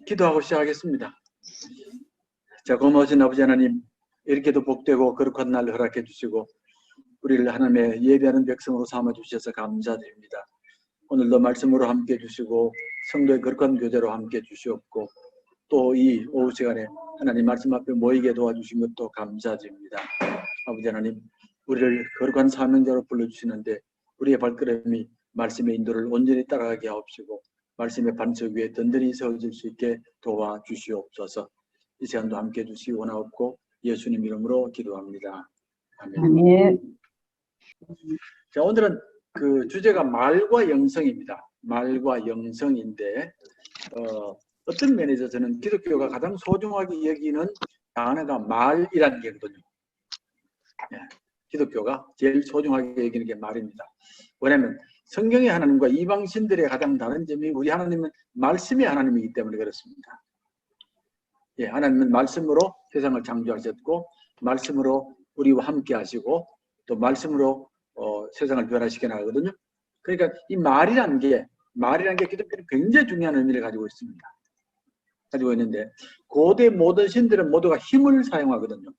기도하고 시작하겠습니다. 자, 고마우신 아버지 하나님, 이렇게도 복되고 거룩한 날 허락해 주시고 우리를 하나님의 예배하는 백성으로 삼아 주셔서 감사드립니다. 오늘도 말씀으로 함께 해주시고 성도의 거룩한 교제로 함께 해주시옵고 또 이 오후 시간에 하나님 말씀 앞에 모이게 도와주신 것도 감사드립니다. 아버지 하나님, 우리를 거룩한 사명자로 불러주시는데 우리의 발걸음이 말씀의 인도를 온전히 따라가게 하옵시고 말씀의 반석 위에 든든히 세워질 수 있게 도와주시옵소서. 이 시간도 함께 해주시기 원하옵고 예수님 이름으로 기도합니다. 아멘. 아멘. 자, 오늘은 그 주제가 말과 영성입니다. 말과 영성인데 어떤 면에서 저는 기독교가 가장 소중하게 여기는 단어가 말이라는 게거든요. 네, 기독교가 제일 소중하게 여기는 게 말입니다. 왜냐하면 성경의 하나님과 이방신들의 가장 다른 점이 우리 하나님은 말씀의 하나님이기 때문에 그렇습니다. 예, 하나님은 말씀으로 세상을 창조하셨고 말씀으로 우리와 함께 하시고 또 말씀으로 세상을 변화시켜 나가거든요. 그러니까 이 말이라는 게 기독교는 굉장히 중요한 의미를 가지고 있습니다. 가지고 있는데 고대 모든 신들은 모두가 힘을 사용하거든요.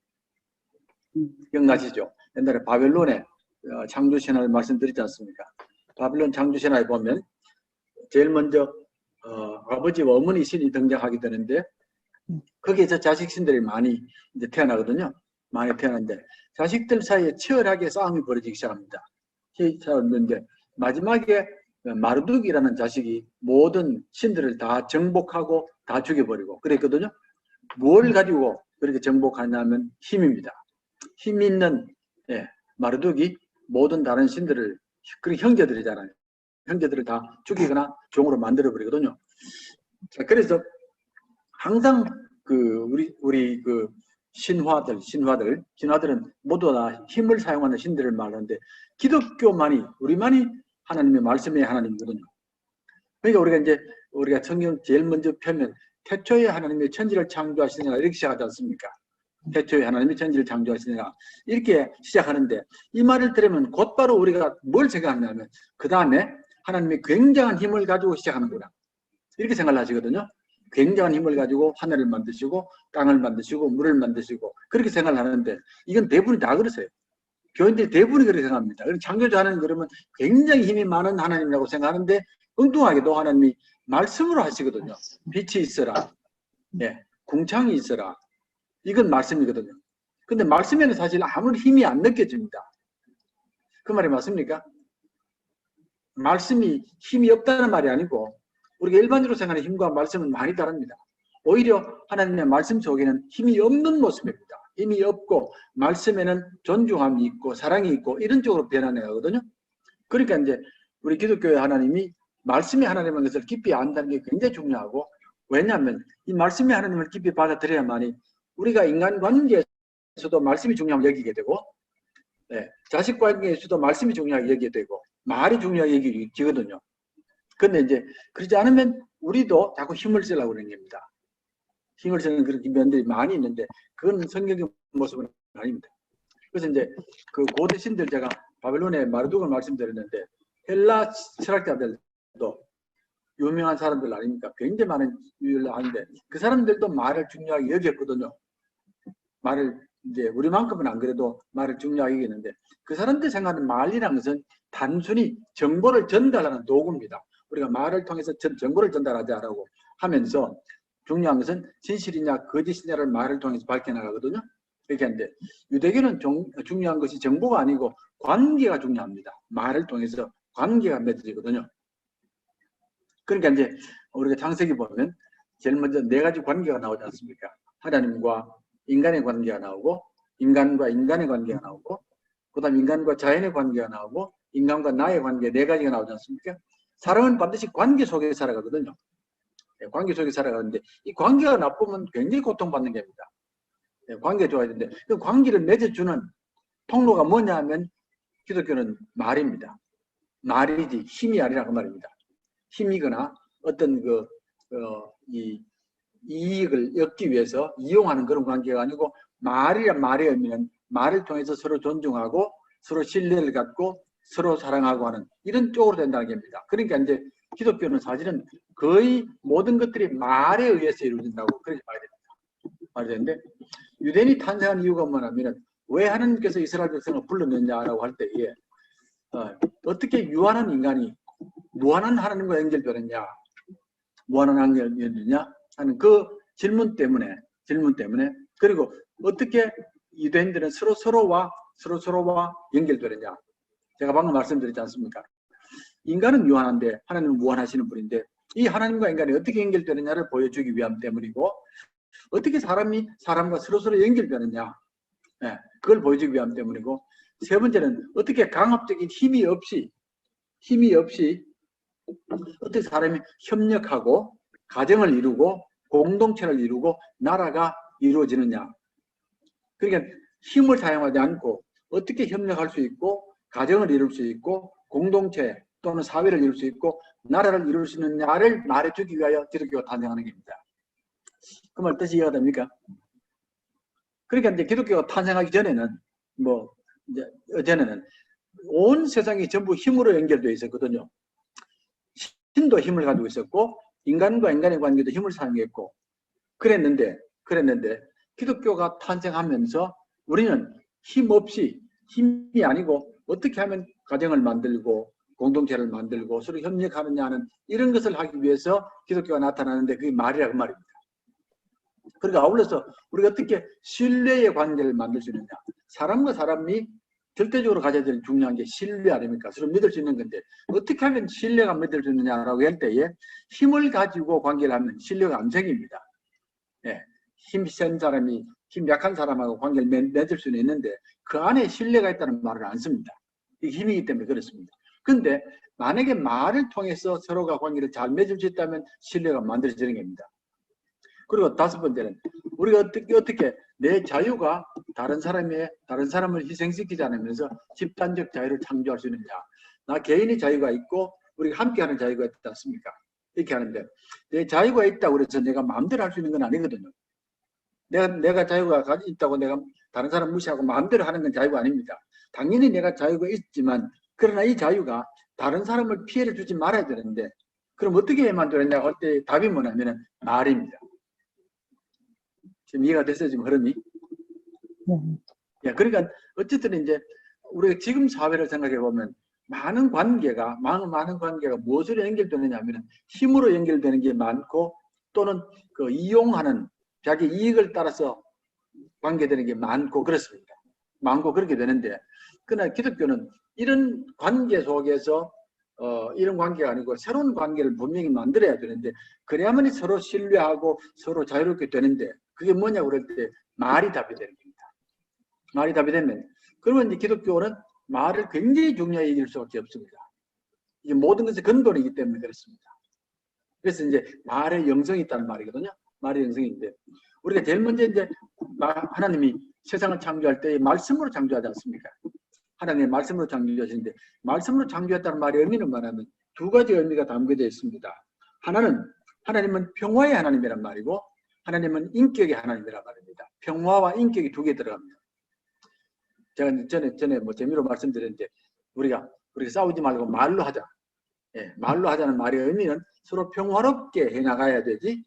기억나시죠? 옛날에 바벨론의 창조신화를 말씀드리지 않습니까? 바벨론 창조신화에 보면 제일 먼저 아버지와 어머니 신이 등장하게 되는데 거기에서 자식 신들이 많이 이제 태어나거든요. 많이 태어났는데 자식들 사이에 치열하게 싸움이 벌어지기 시작합니다. 시작했는데 마지막에 마르둑이라는 자식이 모든 신들을 다 정복하고 다 죽여버리고 그랬거든요. 뭘 가지고 그렇게 정복하냐면 힘입니다. 힘 있는 마르둑이 모든 다른 신들을 그 형제들이잖아요. 형제들을 다 죽이거나 종으로 만들어버리거든요. 자, 그래서 항상 우리 신화들은 모두 다 힘을 사용하는 신들을 말하는데 우리만이 하나님의 말씀의 하나님이거든요. 그러니까 우리가 성경 제일 먼저 펴면 태초에 하나님의 천지를 창조하시느라 이렇게 시작하지 않습니까? 태초에 하나님이 천지를 창조하시느라 이렇게 시작하는데 이 말을 들으면 곧바로 우리가 뭘 생각하냐면 그 다음에 하나님이 굉장한 힘을 가지고 시작하는구나 이렇게 생각을 하시거든요. 굉장한 힘을 가지고 하늘을 만드시고 땅을 만드시고 물을 만드시고 그렇게 생각을 하는데 이건 대부분이 다 그러세요. 교인들이 대부분이 그렇게 생각합니다. 창조자 하나님 그러면 굉장히 힘이 많은 하나님이라고 생각하는데 엉뚱하게도 하나님이 말씀으로 하시거든요. 빛이 있어라. 궁창이 있어라. 이건 말씀이거든요. 근데 말씀에는 사실 아무런 힘이 안 느껴집니다. 그 말이 맞습니까? 말씀이 힘이 없다는 말이 아니고 우리가 일반적으로 생각하는 힘과 말씀은 많이 다릅니다. 오히려 하나님의 말씀 속에는 힘이 없는 모습입니다. 힘이 없고 말씀에는 존중함이 있고 사랑이 있고 이런 쪽으로 변화해가거든요. 그러니까 이제 우리 기독교의 하나님이 말씀의 하나님인 것을 깊이 안다는 게 굉장히 중요하고 왜냐하면 이 말씀의 하나님을 깊이 받아들여야만이 우리가 인간관계에서도 말씀이 중요하게 여기게 되고 자식 관계에서도 말씀이 중요하게 여기게 되고 말이 중요하게 여기거든요. 근데 이제 그러지 않으면 우리도 자꾸 힘을 쓰려고 그러는 겁니다. 힘을 쓰는 그런 면들이 많이 있는데 그건 성경의 모습은 아닙니다. 그래서 이제 그 고대 신들 제가 바벨론의 마르둑을 말씀드렸는데 헬라 철학자들도 유명한 사람들 아닙니까? 굉장히 많은 일을 하는데 그 사람들도 말을 중요하게 여겼거든요. 말을 이제 우리만큼은 안 그래도 말을 중요하게 여기는데 그 사람들 생각하는 말이라는 것은 단순히 정보를 전달하는 도구입니다. 우리가 말을 통해서 정보를 전달하자라고 하면서 중요한 것은 진실이냐 거짓이냐를 말을 통해서 밝혀나가거든요. 그렇게 하는데 유대교는 중요한 것이 정보가 아니고 관계가 중요합니다. 말을 통해서 관계가 맺어지거든요. 그러니까 이제 우리가 창세기 보면 제일 먼저 네 가지 관계가 나오지 않습니까? 하나님과 인간의 관계가 나오고 인간과 인간의 관계가 나오고 그 다음 인간과 자연의 관계가 나오고 인간과 나의 관계 네 가지가 나오지 않습니까? 사람은 반드시 관계 속에 살아가거든요. 관계 속에 살아가는데 이 관계가 나쁘면 굉장히 고통받는 겁니다. 관계가 좋아야 되는데 그 관계를 맺어주는 통로가 뭐냐 하면 기독교는 말입니다. 말이지 힘이 아니라 그 말입니다. 힘이거나 어떤 이 이익을 얻기 위해서 이용하는 그런 관계가 아니고 말이란 말의 의미는 말을 통해서 서로 존중하고 서로 신뢰를 갖고 서로 사랑하고 하는 이런 쪽으로 된다는 겁니다. 그러니까 이제 기독교는 사실은 거의 모든 것들이 말에 의해서 이루어진다고 그렇게 봐야 됩니다. 말이 되는데 유대인이 탄생한 이유가 뭐냐면 왜 하나님께서 이스라엘 백성을 불렀느냐라고 할 때에 어떻게 유한한 인간이 무한한 하나님과 연결되느냐, 무한한 연결되느냐 하는 그 질문 때문에 그리고 어떻게 유대인들은 서로와 연결되느냐. 제가 방금 말씀드렸지 않습니까? 인간은 유한한데 하나님은 무한하시는 분인데 이 하나님과 인간이 어떻게 연결되느냐를 보여주기 위함 때문이고 어떻게 사람이 사람과 서로 연결되느냐 그걸 보여주기 위함 때문이고 세 번째는 어떻게 강압적인 힘이 없이 어떻게 사람이 협력하고 가정을 이루고 공동체를 이루고 나라가 이루어지느냐. 그러니까 힘을 사용하지 않고 어떻게 협력할 수 있고 가정을 이룰 수 있고 공동체 또는 사회를 이룰 수 있고 나라를 이룰 수 있느냐를 말해주기 위하여 기독교가 탄생하는 겁니다. 그 말 뜻이 이해가 됩니까? 그러니까 이제 기독교가 탄생하기 전에는 전에는 온 세상이 전부 힘으로 연결되어 있었거든요. 신도 힘을 가지고 있었고 인간과 인간의 관계도 힘을 사용했고 그랬는데 기독교가 탄생하면서 우리는 힘이 아니고 어떻게 하면 가정을 만들고 공동체를 만들고 서로 협력하느냐는 이런 것을 하기 위해서 기독교가 나타나는데 그게 말이라 그 말입니다. 그러니까 아울러서 우리가 어떻게 신뢰의 관계를 만들 수 있느냐. 사람과 사람이 절대적으로 가져야 될 중요한 게 신뢰 아닙니까? 서로 믿을 수 있는 건데 어떻게 하면 신뢰가 믿을 수 있느냐라고 할 때에 힘을 가지고 관계를 하면 신뢰가 안 생깁니다. 힘 센 사람이 힘 약한 사람하고 관계를 맺을 수는 있는데 그 안에 신뢰가 있다는 말을 안 씁니다. 이게 힘이기 때문에 그렇습니다. 그런데 만약에 말을 통해서 서로가 관계를 잘 맺을 수 있다면 신뢰가 만들어지는 겁니다. 그리고 다섯 번째는 우리가 어떻게 내 자유가 다른 사람을 희생시키지 않으면서 집단적 자유를 창조할 수 있느냐. 나 개인의 자유가 있고 우리가 함께하는 자유가 있지 않습니까? 이렇게 하는데 내 자유가 있다고 해서 내가 마음대로 할 수 있는 건 아니거든요. 내가 자유가 있다고 내가 다른 사람 무시하고 마음대로 하는 건 자유가 아닙니다. 당연히 내가 자유가 있지만 그러나 이 자유가 다른 사람을 피해를 주지 말아야 되는데 그럼 어떻게 해야만 되느냐 할 때 답이 뭐냐면 말입니다. 지금 이해가 됐어요, 지금 흐름이? 그러니까 어쨌든 이제 우리가 지금 사회를 생각해 보면 많은 관계가 무엇으로 연결되느냐 하면 힘으로 연결되는 게 많고 또는 그 이용하는 자기 이익을 따라서 관계되는 게 많고 그렇습니다. 많고 그렇게 되는데 그러나 기독교는 이런 관계 속에서 이런 관계가 아니고 새로운 관계를 분명히 만들어야 되는데 그래야만 서로 신뢰하고 서로 자유롭게 되는데 그게 뭐냐고 그럴 때 말이 답이 되는 겁니다. 말이 답이 되면 그러면 이제 기독교는 말을 굉장히 중요하게 여길 수밖에 없습니다. 이게 모든 것의 근본이기 때문에 그렇습니다. 그래서 이제 말의 영성이 있다는 말이거든요. 말의 영성인데 우리가 제일 먼저 이제 하나님이 세상을 창조할 때 말씀으로 창조하지 않습니까? 하나님의 말씀으로 창조하시는데 말씀으로 창조했다는 말의 의미는 뭐냐면 두 가지 의미가 담겨져 있습니다. 하나님은 평화의 하나님이란 말이고 하나님은 인격의 하나님이란 말입니다. 평화와 인격이 두 개 들어갑니다. 제가 전에 뭐 재미로 말씀드렸는데 우리가 싸우지 말고 말로 하자. 말로 하자는 말의 의미는 서로 평화롭게 해나가야 되지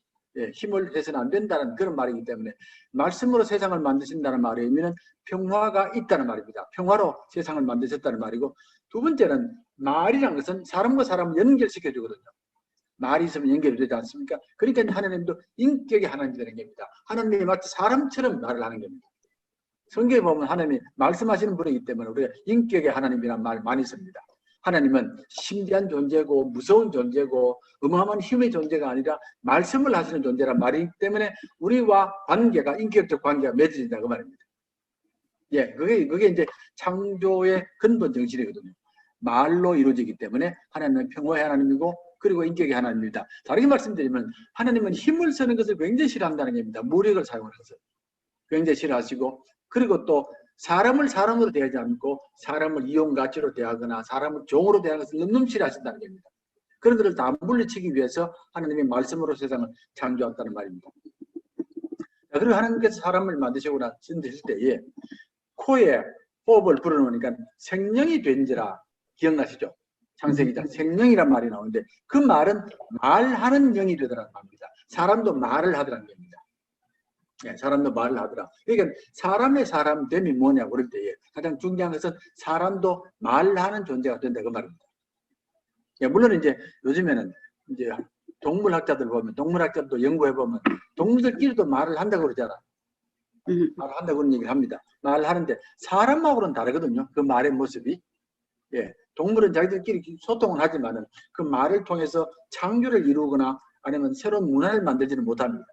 힘을 해서는 안 된다는 그런 말이기 때문에 말씀으로 세상을 만드신다는 말의 의미는 평화가 있다는 말입니다. 평화로 세상을 만드셨다는 말이고 두 번째는 말이라는 것은 사람과 사람을 연결시켜 주거든요. 말이 있으면 연결이 되지 않습니까? 그러니까 하나님도 인격의 하나님이 되는 겁니다. 하나님이 마치 사람처럼 말을 하는 겁니다. 성경에 보면 하나님이 말씀하시는 분이기 때문에 우리가 인격의 하나님이라는 말 많이 씁니다. 하나님은 신비한 존재고 무서운 존재고 어마어마한 힘의 존재가 아니라 말씀을 하시는 존재란 말이기 때문에 우리와 관계가 인격적 관계가 맺어진다 그 말입니다. 그게 이제 창조의 근본 정신이거든요. 말로 이루어지기 때문에 하나님은 평화의 하나님이고 그리고 인격의 하나님입니다. 다르게 말씀드리면 하나님은 힘을 쓰는 것을 굉장히 싫어한다는 겁니다. 무력을 사용하는 것을 굉장히 싫어하시고 그리고 또 사람을 사람으로 대하지 않고 사람을 이용가치로 대하거나 사람을 종으로 대하는 것을 너무 싫어하신다는 겁니다. 그런 것을 다 물리치기 위해서 하나님의 말씀으로 세상을 창조했다는 말입니다. 그리고 하나님께서 사람을 만드시고 나실 때에 코에 호흡을 불어넣으니까 생명이 된지라 기억나시죠? 창세기 장 생명이란 말이 나오는데 그 말은 말하는 영이 되더라는 말입니다. 사람도 말을 하더라는 겁니다. 예, 사람도 말을 하더라. 그러니까 사람의 사람됨이 뭐냐 그럴 때에 가장 중요한 것은 사람도 말하는 존재가 된다 그 말입니다. 예, 물론 이제 요즘에는 이제 동물학자들 보면 동물학자도 연구해 보면 동물들끼리도 말을 한다고 그러잖아. 말을 한다고 그런 얘기를 합니다. 말을 하는데 사람하고는 다르거든요. 그 말의 모습이. 예, 동물은 자기들끼리 소통을 하지만은 그 말을 통해서 창조를 이루거나 아니면 새로운 문화를 만들지는 못합니다.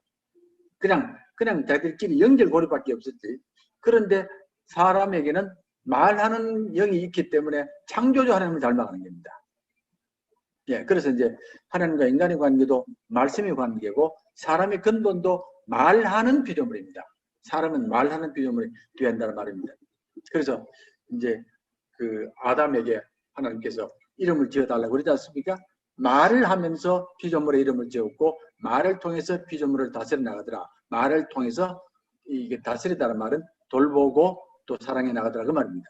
그냥 자기들끼리 연결고리밖에 없었지. 그런데 사람에게는 말하는 영이 있기 때문에 창조주 하나님을 닮아가는 겁니다. 예, 그래서 이제 하나님과 인간의 관계도 말씀의 관계고 사람의 근본도 말하는 피조물입니다. 사람은 말하는 피조물이 되어야 한다는 말입니다. 그래서 이제 그 아담에게 하나님께서 이름을 지어달라고 그러지 않습니까? 말을 하면서 피조물의 이름을 지었고 말을 통해서 피조물을 다스려 나가더라. 말을 통해서 이게 다스리다는 말은 돌보고 또 사랑해 나가더라 그 말입니다.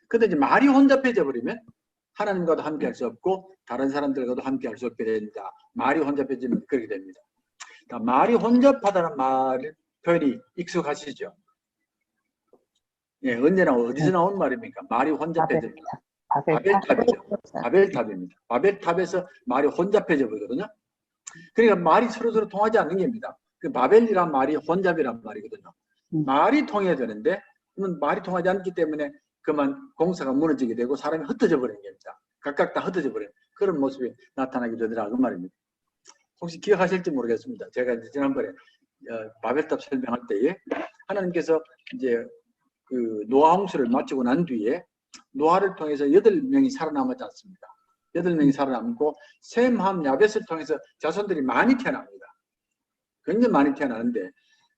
근데 이제 말이 혼잡해져 버리면 하나님과도 함께 할 수 없고 다른 사람들과도 함께 할 수 없게 됩니다. 말이 혼잡해지면 그렇게 됩니다. 그러니까 말이 혼잡하다는 말 표현이 익숙하시죠? 예, 언제나 어디서 나온 말입니까? 말이 혼잡해집니다. 바벨탑이죠. 바벨탑입니다. 바벨탑에서 말이 혼잡해져 버리거든요. 그러니까 말이 서로 통하지 않는 겁니다. 그 바벨이란 말이 혼잡이란 말이거든요. 말이 통해야 되는데 그러면 말이 통하지 않기 때문에 그만 공사가 무너지게 되고 사람이 흩어져 버리는 겁니다. 각각 다 흩어져 버리는 그런 모습이 나타나게 되더라 그 말입니다. 혹시 기억하실지 모르겠습니다. 제가 이제 지난번에 바벨탑 설명할 때에 하나님께서 이제 그 노아 홍수를 마치고 난 뒤에 노아를 통해서 8명이 살아남았지 않습니까? 8명이 살아남고 셈, 함, 야벳을 통해서 자손들이 많이 태어납니다. 굉장히 많이 태어나는데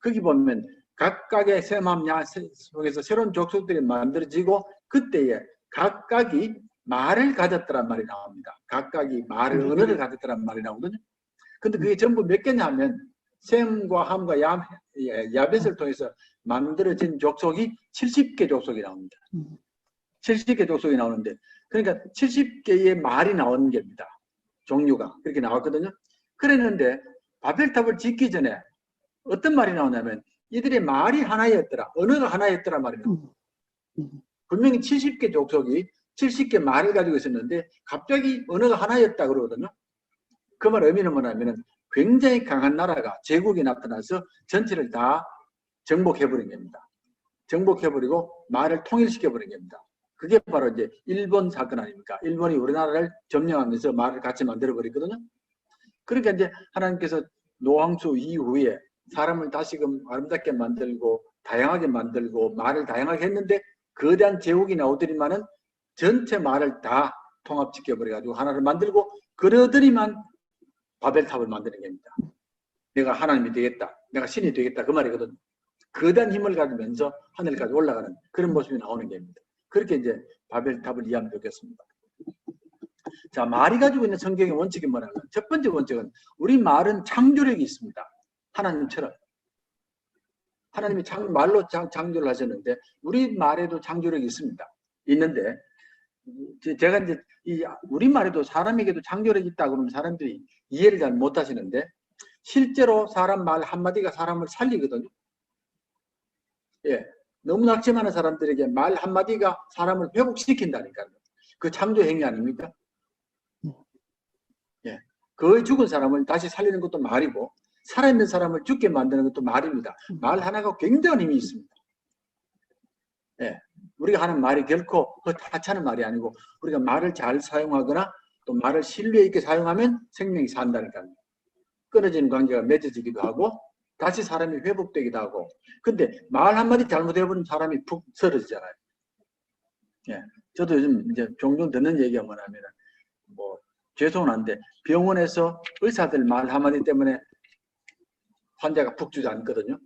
거기 보면 각각의 셈, 함, 야벳 속에서 새로운 족속들이 만들어지고 그때에 각각이 말을 가졌더란 말이 나옵니다. 각각이 말을, 언어를 가졌더란 말이 나오거든요. 근데 그게 전부 몇 개냐 하면 셈과 함과 야벳을 통해서 만들어진 족속이 70개 족속이 나옵니다. 70개 족속이 나오는데 그러니까 70개의 말이 나오는 겁니다. 종류가 그렇게 나왔거든요. 그랬는데 바벨탑을 짓기 전에 어떤 말이 나오냐면 이들의 말이 하나였더라. 언어가 하나였더라 말이 나옵니다. 분명히 70개 족속이 70개 말을 가지고 있었는데 갑자기 언어가 하나였다 그러거든요. 그 말 의미는 뭐냐면 굉장히 강한 나라가 제국이 나타나서 전체를 다 정복해버린 겁니다. 정복해버리고 말을 통일시켜버린 겁니다. 그게 바로 이제 일본 사건 아닙니까? 일본이 우리나라를 점령하면서 말을 같이 만들어버렸거든요. 그러니까 이제 하나님께서 노왕수 이후에 사람을 다시금 아름답게 만들고 다양하게 만들고 말을 다양하게 했는데 거대한 제국이 나오더니만은 전체 말을 다 통합시켜버려가지고 하나를 만들고 그러더니만 바벨탑을 만드는 겁니다. 내가 하나님이 되겠다. 내가 신이 되겠다. 그 말이거든요. 거대한 힘을 가지면서 하늘까지 올라가는 그런 모습이 나오는 겁니다. 그렇게 이제 바벨탑을 이해하면 좋겠습니다. 자, 말이 가지고 있는 성경의 원칙이 뭐냐면 첫 번째 원칙은 우리 말은 창조력이 있습니다. 하나님처럼. 하나님이 말로 창조를 하셨는데 우리 말에도 창조력이 있습니다. 있는데 제가 이제 우리 말에도 사람에게도 창조력이 있다 그러면 사람들이 이해를 잘 못하시는데 실제로 사람 말 한마디가 사람을 살리거든요. 예, 너무 낙심하는 사람들에게 말 한마디가 사람을 회복시킨다니까요. 그 창조 행위 아닙니까? 예, 거의 죽은 사람을 다시 살리는 것도 말이고 살아있는 사람을 죽게 만드는 것도 말입니다. 말 하나가 굉장한 힘이 있습니다. 예, 우리가 하는 말이 결코 하찮은 말이 아니고 우리가 말을 잘 사용하거나 또 말을 신뢰 있게 사용하면 생명이 산다니까요. 끊어지는 관계가 맺어지기도 하고 다시 사람이 회복되기도 하고 근데 말 한마디 잘못해버리면 사람이 푹 쓰러지잖아요. 예, 저도 요즘 이제 종종 듣는 얘기가 뭐냐면 뭐 죄송한데 병원에서 의사들 말 한마디 때문에 환자가 푹 주저앉거든요.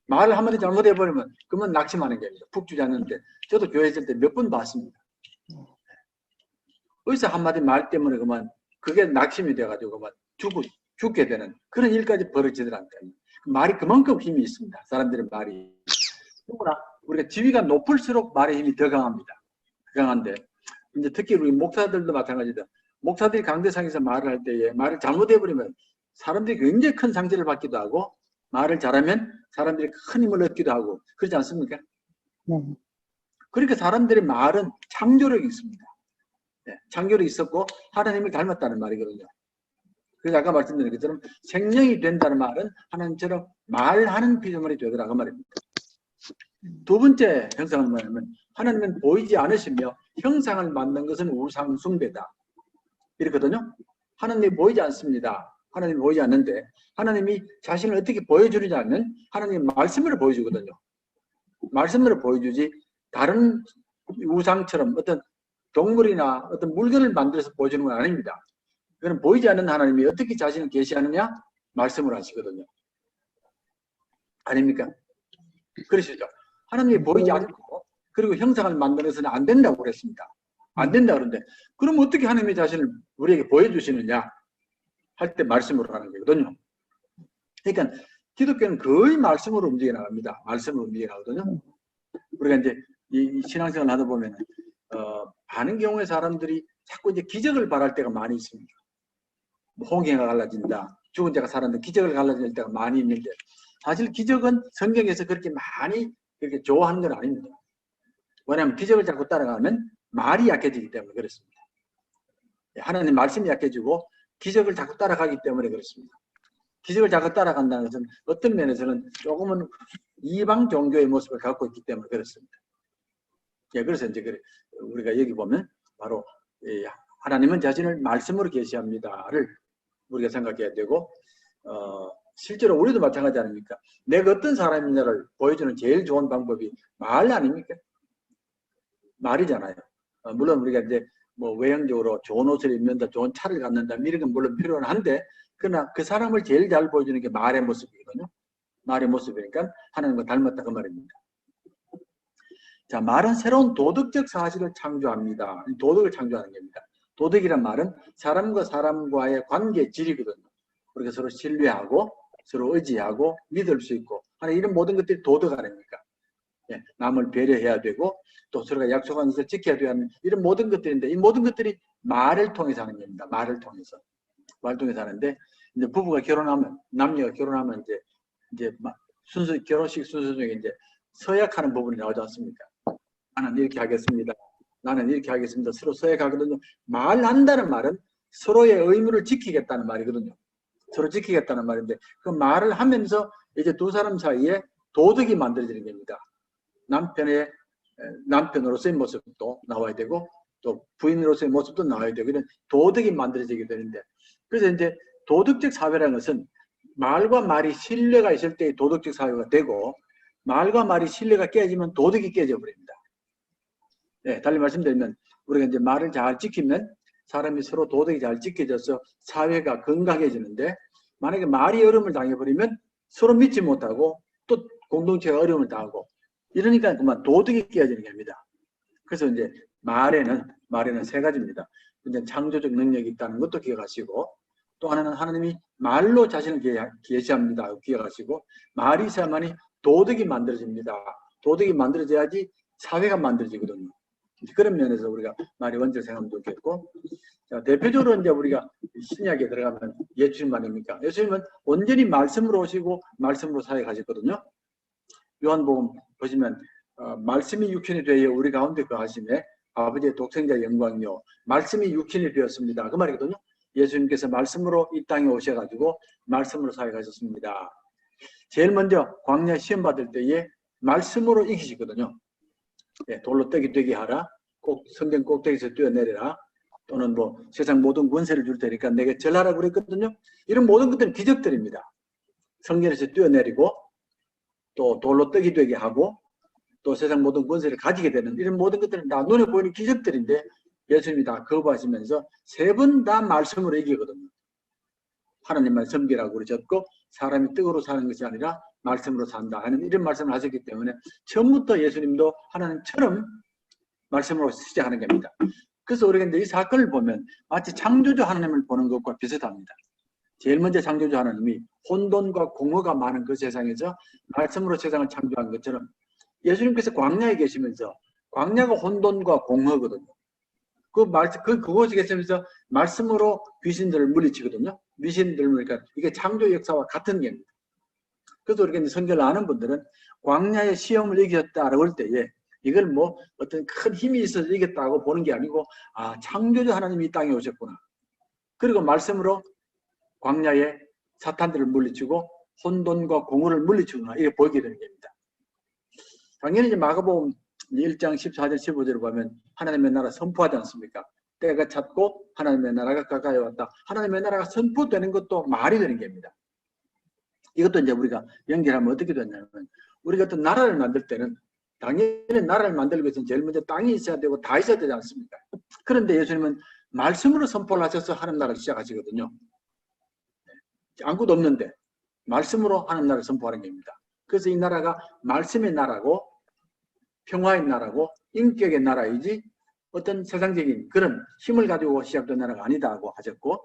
말을 한마디 잘못해버리면 그러면 낙심하는 게 아니죠. 푹 주저앉는데 저도 교회 있을 때 몇 번 봤습니다. 의사 한마디 말 때문에 그만 그게 낙심이 돼가지고 그만 죽게 되는 그런 일까지 벌어지더라니까요. 말이 그만큼 힘이 있습니다. 사람들의 말이. 누구나 우리가 지위가 높을수록 말의 힘이 더 강합니다. 강한데 이제 특히 우리 목사들도 마찬가지다. 목사들이 강대상에서 말을 할 때에 말을 잘못해버리면 사람들이 굉장히 큰 상처를 받기도 하고, 말을 잘하면 사람들이 큰 힘을 얻기도 하고, 그렇지 않습니까? 네. 그러니까 사람들의 말은 창조력이 있습니다. 네, 창조력이 있었고 하나님을 닮았다는 말이거든요. 그래서 아까 말씀드린 것처럼 생명이 된다는 말은 하나님처럼 말하는 피조물이 되더라 그 말입니다. 두 번째 형상은 뭐냐면 하나님은 보이지 않으시며 형상을 만든 것은 우상 숭배다. 이렇거든요. 하나님이 보이지 않습니다. 하나님이 보이지 않는데 하나님이 자신을 어떻게 보여주느냐면 하나님 말씀으로 보여주거든요. 말씀으로 보여주지 다른 우상처럼 어떤 동물이나 어떤 물건을 만들어서 보여주는 건 아닙니다. 그건 보이지 않는 하나님이 어떻게 자신을 계시하느냐? 말씀을 하시거든요. 아닙니까? 그러시죠. 하나님이 보이지 않고 그리고 형상을 만드는 것은 안 된다고 그랬습니다. 안 된다 그러는데 그럼 어떻게 하나님이 자신을 우리에게 보여주시느냐 할 때 말씀으로 하는 거거든요. 그러니까 기독교는 거의 말씀으로 움직여 나갑니다. 말씀으로 움직여 나가거든요. 우리가 이제 이 신앙생활을 하다 보면 많은 경우에 사람들이 자꾸 이제 기적을 바랄 때가 많이 있습니다. 뭐 홍해가 갈라진다, 죽은 자가 살았는데 기적을 갈라질 때가 많이 있는데 사실 기적은 성경에서 그렇게 많이 그렇게 좋아하는 건 아닙니다. 왜냐하면 기적을 자꾸 따라가면 말이 약해지기 때문에 그렇습니다. 하나님 말씀이 약해지고 기적을 자꾸 따라가기 때문에 그렇습니다. 기적을 자꾸 따라간다는 것은 어떤 면에서는 조금은 이방 종교의 모습을 갖고 있기 때문에 그렇습니다. 예, 그래서 이제 우리가 여기 보면 바로 하나님은 자신을 말씀으로 계시합니다를 우리가 생각해야 되고 실제로 우리도 마찬가지 아닙니까? 내가 어떤 사람이냐를 보여주는 제일 좋은 방법이 말 아닙니까? 말이잖아요. 물론 우리가 이제 뭐 외형적으로 좋은 옷을 입는다, 좋은 차를 갖는다 이런 건 물론 필요는 한데 그러나 그 사람을 제일 잘 보여주는 게 말의 모습이거든요. 말의 모습이니까 하나님과 닮았다 그 말입니다. 자, 말은 새로운 도덕적 사실을 창조합니다. 도덕을 창조하는 겁니다. 도덕이란 말은 사람과 사람과의 관계의 질이거든요. 우리가 서로 신뢰하고 서로 의지하고 믿을 수 있고 하는 이런 모든 것들이 도덕 아닙니까? 예, 남을 배려해야 되고 또 서로가 약속한 것을 지켜야 되는 이런 모든 것들인데 이 모든 것들이 말을 통해서 하는 겁니다. 말을 통해서. 말을 통해서 하는데 이제 부부가 결혼하면 남녀가 결혼하면 이제 결혼식 순서 중에 이제 서약하는 부분이 나오지 않습니까? 나는 이렇게 하겠습니다. 나는 이렇게 하겠습니다. 서로 서약하거든요. 말한다는 말은 서로의 의무를 지키겠다는 말이거든요. 서로 지키겠다는 말인데 그 말을 하면서 이제 두 사람 사이에 도덕이 만들어지는 겁니다. 남편으로서의 모습도 나와야 되고 또 부인으로서의 모습도 나와야 되고 이런 도덕이 만들어지게 되는데 그래서 이제 도덕적 사회라는 것은 말과 말이 신뢰가 있을 때 도덕적 사회가 되고 말과 말이 신뢰가 깨지면 도덕이 깨져 버립니다. 네, 달리 말씀드리면 우리가 이제 말을 잘 지키면 사람이 서로 도덕이 잘 지켜져서 사회가 건강해지는데 만약에 말이 어려움을 당해버리면 서로 믿지 못하고 또 공동체가 어려움을 당하고 이러니까 그만 도덕이 깨어지는 겁니다. 그래서 이제 말에는 세 가지입니다. 이제 창조적 능력이 있다는 것도 기억하시고 또 하나는 하나님이 말로 자신을 계시합니다. 기억하시고 말이 있어야만이 도덕이 만들어집니다. 도덕이 만들어져야지 사회가 만들어지거든요. 그런 면에서 우리가 말이 원죄 생각하면 좋겠고 자, 대표적으로 이제 우리가 신약에 들어가면 예수님 아닙니까? 예수님은 온전히 말씀으로 오시고 말씀으로 사역하셨거든요. 요한복음 보시면 말씀이 육신이 되어 우리 가운데 거하심에 아버지의 독생자 영광이요 말씀이 육신이 되었습니다. 그 말이거든요. 예수님께서 말씀으로 이 땅에 오셔가지고 말씀으로 사역하셨습니다. 제일 먼저 광야 시험 받을 때에 말씀으로 이기시거든요. 예, 돌로 떡이 되게 하라. 꼭 성경 꼭대기에서 뛰어내려라. 또는 뭐 세상 모든 권세를 줄 테니까 내게 절하라고 그랬거든요. 이런 모든 것들은 기적들입니다. 성전에서 뛰어내리고 또 돌로 떡이 되게 하고 또 세상 모든 권세를 가지게 되는 이런 모든 것들은 다 눈에 보이는 기적들인데 예수님이 다 거부하시면서 세 번 다 말씀으로 이기거든요. 하나님만 섬기라고 그러셨고 사람이 떡으로 사는 것이 아니라 말씀으로 산다 하는 이런 말씀을 하셨기 때문에 처음부터 예수님도 하나님처럼 말씀으로 시작하는 겁니다. 그래서 우리가 이제 이 사건을 보면 마치 창조주 하나님을 보는 것과 비슷합니다. 제일 먼저 창조주 하나님이 혼돈과 공허가 많은 그 세상에서 말씀으로 세상을 창조한 것처럼 예수님께서 광야에 계시면서 광야가 혼돈과 공허거든요. 그것이 계속해서 말씀으로 귀신들을 물리치거든요. 귀신들을 물리니까 이게 창조 역사와 같은 겁니다. 그래서 우리가 이제 성경을 아는 분들은 광야의 시험을 이겼다라고 할 때에 이걸 뭐 어떤 큰 힘이 있어서 이겼다고 보는 게 아니고, 아, 창조주 하나님이 이 땅에 오셨구나. 그리고 말씀으로 광야의 사탄들을 물리치고 혼돈과 공허를 물리치구나. 이렇게 보이게 되는 겁니다. 당연히 이제 마가복음 1장 14절 15절을 보면 하나님의 나라 선포하지 않습니까? 때가 찼고 하나님의 나라가 가까이 왔다. 하나님의 나라가 선포되는 것도 말이 되는 겁니다. 이것도 이제 우리가 연결하면 어떻게 되냐면, 우리가 어떤 나라를 만들 때는 당연히 나라를 만들기 위해서는 제일 먼저 땅이 있어야 되고 다 있어야 되지 않습니까? 그런데 예수님은 말씀으로 선포를 하셔서 하는 나라를 시작하시거든요. 아무것도 없는데 말씀으로 하는 나라를 선포하는 겁니다. 그래서 이 나라가 말씀의 나라고 평화의 나라고 인격의 나라이지 어떤 세상적인 그런 힘을 가지고 시작된 나라가 아니다고 하셨고,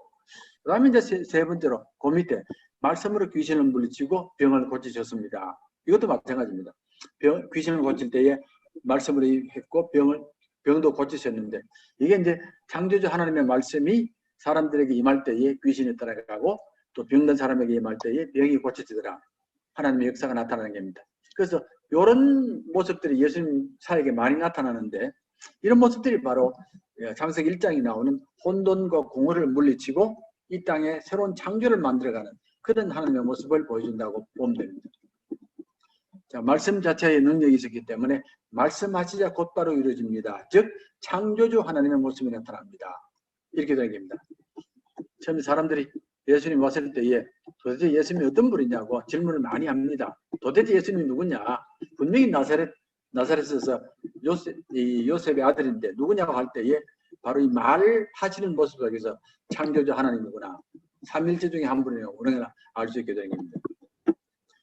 그 다음에 이제 세 번째로 그 밑에 말씀으로 귀신을 물리치고 병을 고치셨습니다. 이것도 마찬가지입니다. 귀신을 고칠 때에 말씀으로 했고 병도 고치셨는데, 이게 이제 창조주 하나님의 말씀이 사람들에게 임할 때에 귀신이 따라가고 또 병든 사람에게 임할 때에 병이 고쳐지더라. 하나님의 역사가 나타나는 겁니다. 그래서 이런 모습들이 예수님 사역에 많이 나타나는데, 이런 모습들이 바로 창세기 1장이 나오는 혼돈과 공허를 물리치고 이 땅에 새로운 창조를 만들어가는 그런 하나님의 모습을 보여준다고 보면 됩니다. 자, 말씀 자체의 능력이 있었기 때문에 말씀하시자 곧바로 이루어집니다. 즉 창조주 하나님의 모습이 나타납니다. 이렇게 되는 겁니다. 처음에 사람들이 예수님 왔을 때에 도대체 예수님이 어떤 분이냐고 질문을 많이 합니다. 도대체 예수님이 누구냐? 분명히 나사렛에서 요셉의 아들인데 누구냐고 할 때에 바로 이 말을 하시는 모습 속에서 창조주 하나님이구나, 삼일체 중에 한 분이라고 우리가 알 수 있게 되는 겁니다.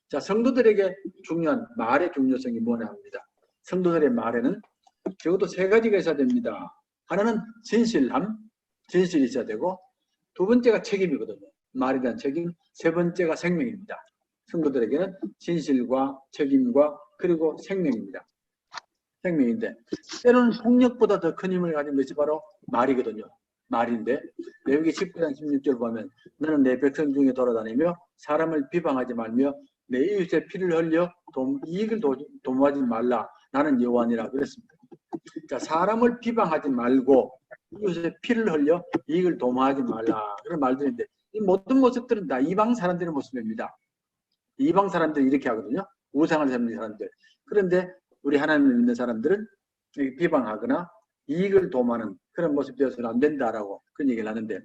자, 성도들에게 중요한 말의 중요성이 뭐냐 합니다. 성도들의 말에는 적어도 세 가지가 있어야 됩니다. 하나는 진실함, 진실이 있어야 되고, 두 번째가 책임이거든요. 말에 대한 책임. 세 번째가 생명입니다. 성도들에게는 진실과 책임과 그리고 생명입니다. 생명인데, 때로는 폭력보다 더 큰 힘을 가진 것이 바로 말이거든요. 말인데, 레위기 19장 16절 보면 너는 내 백성 중에 돌아다니며 사람을 비방하지 말며 내 이웃의 피를 흘려 이익을 도모하지 말라. 나는 여호와니라 그랬습니다. 자, 사람을 비방하지 말고 이웃의 피를 흘려 이익을 도모하지 말라. 그런 말들인데, 이 모든 모습들은 다 이방 사람들의 모습입니다. 이방 사람들이 이렇게 하거든요. 우상을 섬기는 사람들. 그런데 우리 하나님을 믿는 사람들은 비방하거나 이익을 도모하는 그런 모습이 되어서는 안 된다라고 그런 얘기를 하는데,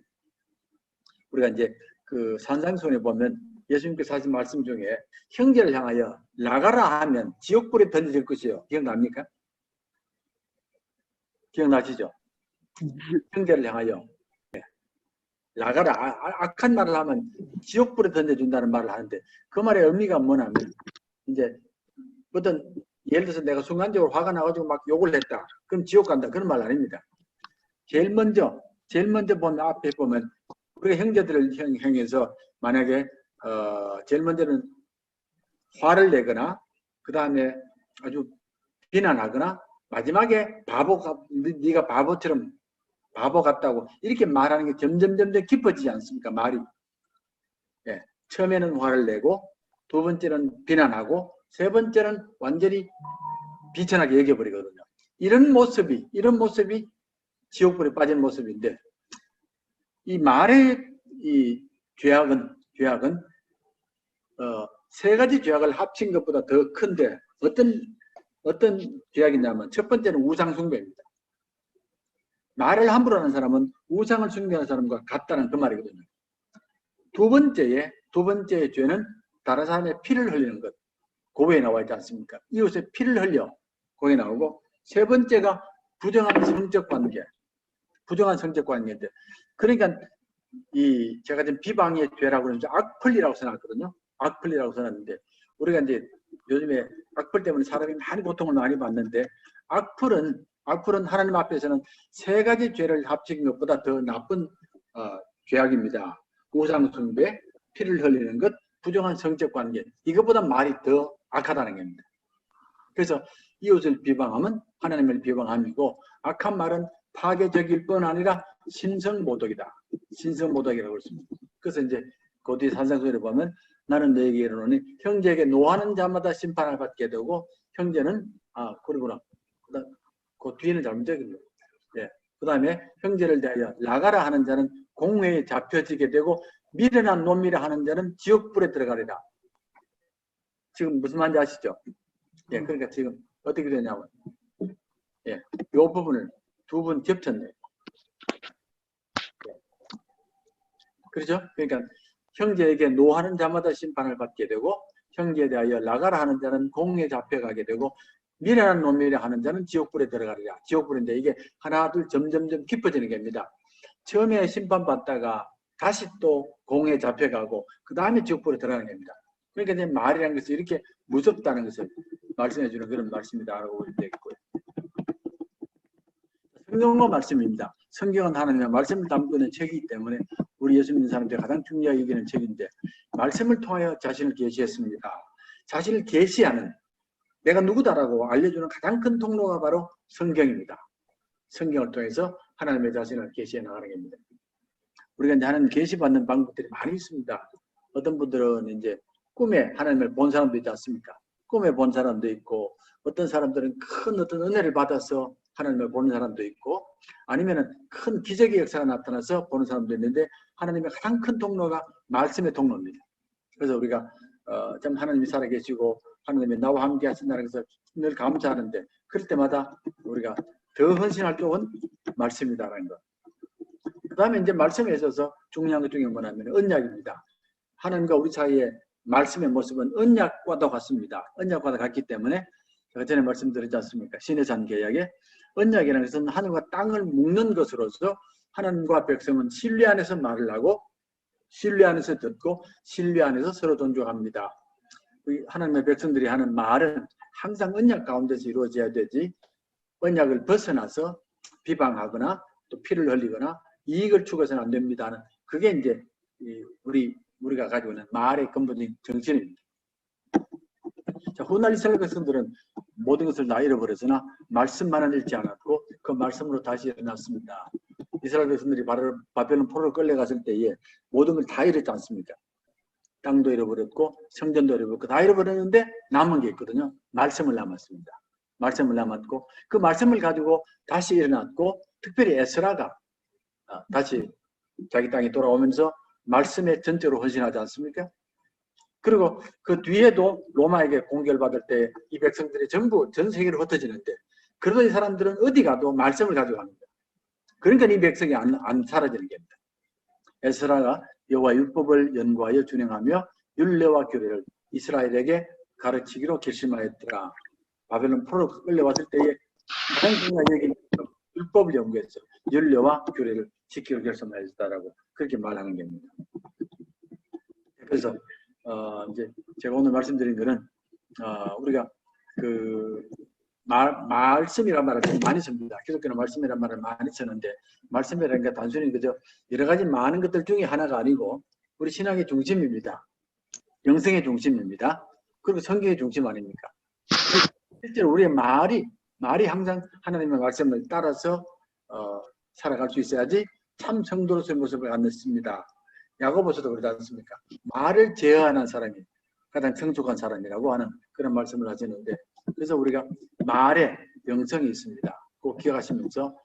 우리가 이제 그 산상수훈에 보면 예수님께서 하신 말씀 중에 형제를 향하여 나가라 하면 지옥불에 던질 것이요. 기억납니까? 기억나시죠? 형제를 향하여 나가라, 악한 말을 하면 지옥불에 던져준다는 말을 하는데, 그 말의 의미가 뭐냐면, 이제 어떤 예를 들어서 내가 순간적으로 화가 나가지고 막 욕을 했다. 그럼 지옥 간다. 그런 말 아닙니다. 제일 먼저 보면 앞에 보면 우리가 형제들을 향해서 만약에 제일 먼저는 화를 내거나 그 다음에 아주 비난하거나 마지막에 네가 바보처럼 바보 같다고 이렇게 말하는 게 점점 깊어지지 않습니까? 말이. 예, 처음에는 화를 내고 두 번째는 비난하고 세 번째는 완전히 비천하게 여겨버리거든요. 이런 모습이 지옥불에 빠진 모습인데, 이 말의 이 죄악은 세 가지 죄악을 합친 것보다 더 큰데, 어떤 죄악이냐면 첫 번째는 우상 숭배입니다. 말을 함부로 하는 사람은 우상을 숭배하는 사람과 같다는 그 말이거든요. 두 번째의 죄는 다른 사람의 피를 흘리는 것. 고백에 나와 있지 않습니까? 이웃의 피를 흘려 고백에 나오고, 세 번째가 부정한 성적 관계인데, 그러니까 제가 지금 비방의 죄라고 그러는데 악플이라고 써놨거든요. 악플이라고 써놨는데, 우리가 이제 요즘에 악플 때문에 사람이 많이 고통을 많이 받는데, 악플은 하나님 앞에서는 세 가지 죄를 합친 것보다 더 나쁜 죄악입니다. 우상 숭배, 피를 흘리는 것, 부정한 성적 관계, 이것보다 말이 더 악하다는 겁니다. 그래서 이웃을 비방하면 하나님을 비방함이고, 악한 말은 파괴적일 뿐 아니라 신성모독이다. 신성모독이라고 했습니다. 그래서 이제 그 뒤에 산상수훈에 보면 나는 너에게 이르노니 형제에게 노하는 자마다 심판을 받게 되고 형제는 그러구나. 그 뒤에는 잘못 적인 거예요. 예. 그 다음에 형제를 대하여 나가라 하는 자는 공회에 잡혀지게 되고 미련한 놈이라 하는 자는 지옥불에 들어가리라. 지금 무슨 말인지 아시죠? 예, 그러니까 지금 어떻게 되냐면, 예, 이 부분을 두 분 겹쳤네요. 예. 그렇죠? 그러니까 형제에게 노하는 자마다 심판을 받게 되고 형제에 대하여 나가라 하는 자는 공회에 잡혀가게 되고 미련한 놈이라 하는 자는 지옥불에 들어가리라. 지옥불인데 이게 하나 둘 점점점 깊어지는 겁니다. 처음에 심판받다가 다시 또 공회에 잡혀가고 그 다음에 지옥불에 들어가는 겁니다. 그러니까 이제 말이라는 것이 이렇게 무섭다는 것을 말씀해 주는 그런 말씀이다라고 되겠고요. 성경과 말씀입니다. 성경은 하나님의 말씀을 담고 있는 책이기 때문에 우리 예수 믿는 사람들이 가장 중요하게 여기는 책인데 말씀을 통하여 자신을 계시했습니다. 자신을 계시하는 내가 누구다라고 알려주는 가장 큰 통로가 바로 성경입니다. 성경을 통해서 하나님의 자신을 계시해 나가는 겁니다. 우리가 이제 하나님 계시받는 방법들이 많이 있습니다. 어떤 분들은 이제 꿈에 하나님을 본 사람도 있지 않습니까? 꿈에 본 사람도 있고 어떤 사람들은 큰 어떤 은혜를 받아서 하나님을 보는 사람도 있고 아니면은 큰 기적의 역사가 나타나서 보는 사람도 있는데 하나님의 가장 큰 통로가 말씀의 통로입니다. 그래서 우리가 참 하나님이 살아계시고 하나님이 나와 함께 하신다는 것을 늘 감사하는데 그럴 때마다 우리가 더 헌신할 쪽은 말씀이다라는 것. 그 다음에 이제 말씀에 있어서 중요한 것 중에 뭐냐면 언약입니다. 하나님과 우리 사이에 말씀의 모습은 언약과도 같습니다. 언약과도 같기 때문에 제가 전에 말씀드렸지 않습니까? 신의 산 계약에 언약이라는 것은 하늘과 땅을 묶는 것으로서 하나님과 백성은 신뢰 안에서 말을 하고 신뢰 안에서 듣고 신뢰 안에서 서로 존중합니다. 하나님의 백성들이 하는 말은 항상 언약 가운데서 이루어져야 되지 언약을 벗어나서 비방하거나 또 피를 흘리거나 이익을 추구해서는 안 됩니다는 그게 이제 우리가 가지고 있는 말의 근본적인 정신입니다. 자, 훗날 이스라엘 백성들은 모든 것을 다 잃어버렸으나 말씀만은 잃지 않았고 그 말씀으로 다시 일어났습니다. 이스라엘 백성들이 바벨론 포로로 끌려갔을 때에 모든 걸 다 잃었지 않습니까? 땅도 잃어버렸고 성전도 잃어버렸고 다 잃어버렸는데 남은 게 있거든요. 말씀을 남았습니다. 말씀을 남았고 그 말씀을 가지고 다시 일어났고 특별히 에스라가 다시 자기 땅에 돌아오면서 말씀에 전적으로 헌신하지 않습니까? 그리고 그 뒤에도 로마에게 공격을 받을 때 이 백성들이 전부 전 세계로 흩어지는데 그래도 이 사람들은 어디 가도 말씀을 가져갑니다. 그러니까 이 백성이 안 사라지는 겁니다. 에스라가 여호와 율법을 연구하여 준행하며 율례와 규례를 이스라엘에게 가르치기로 결심하였더라. 바벨론 포로로 끌려왔을 때에 가장 중요한 율법을 연구해서 율례와 규례를 지키기로 결심하였다라고 그렇게 말하는 겁니다. 그래서 이제 제가 오늘 말씀드린 거는 우리가 그 말씀이란 말을 많이 씁니다. 기독교는 말씀이란 말을 많이 쓰는데 말씀이라는 게 단순히 그저 여러 가지 많은 것들 중에 하나가 아니고 우리 신앙의 중심입니다. 영성의 중심입니다. 그리고 성경의 중심 아닙니까? 실제로 우리의 말이 항상 하나님의 말씀을 따라서 살아갈 수 있어야지 참 성도로서의 모습을 갖습니다. 야고보서도 그러지 않습니까? 말을 제어하는 사람이 가장 성숙한 사람이라고 하는 그런 말씀을 하시는데 그래서 우리가 말에 영성이 있습니다. 꼭 기억하시면서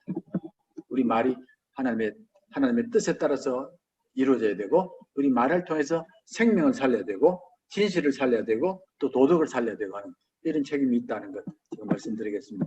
우리 말이 하나님의 뜻에 따라서 이루어져야 되고 우리 말을 통해서 생명을 살려야 되고 진실을 살려야 되고 또 도덕을 살려야 되고 하는 이런 책임이 있다는 것 지금 말씀드리겠습니다.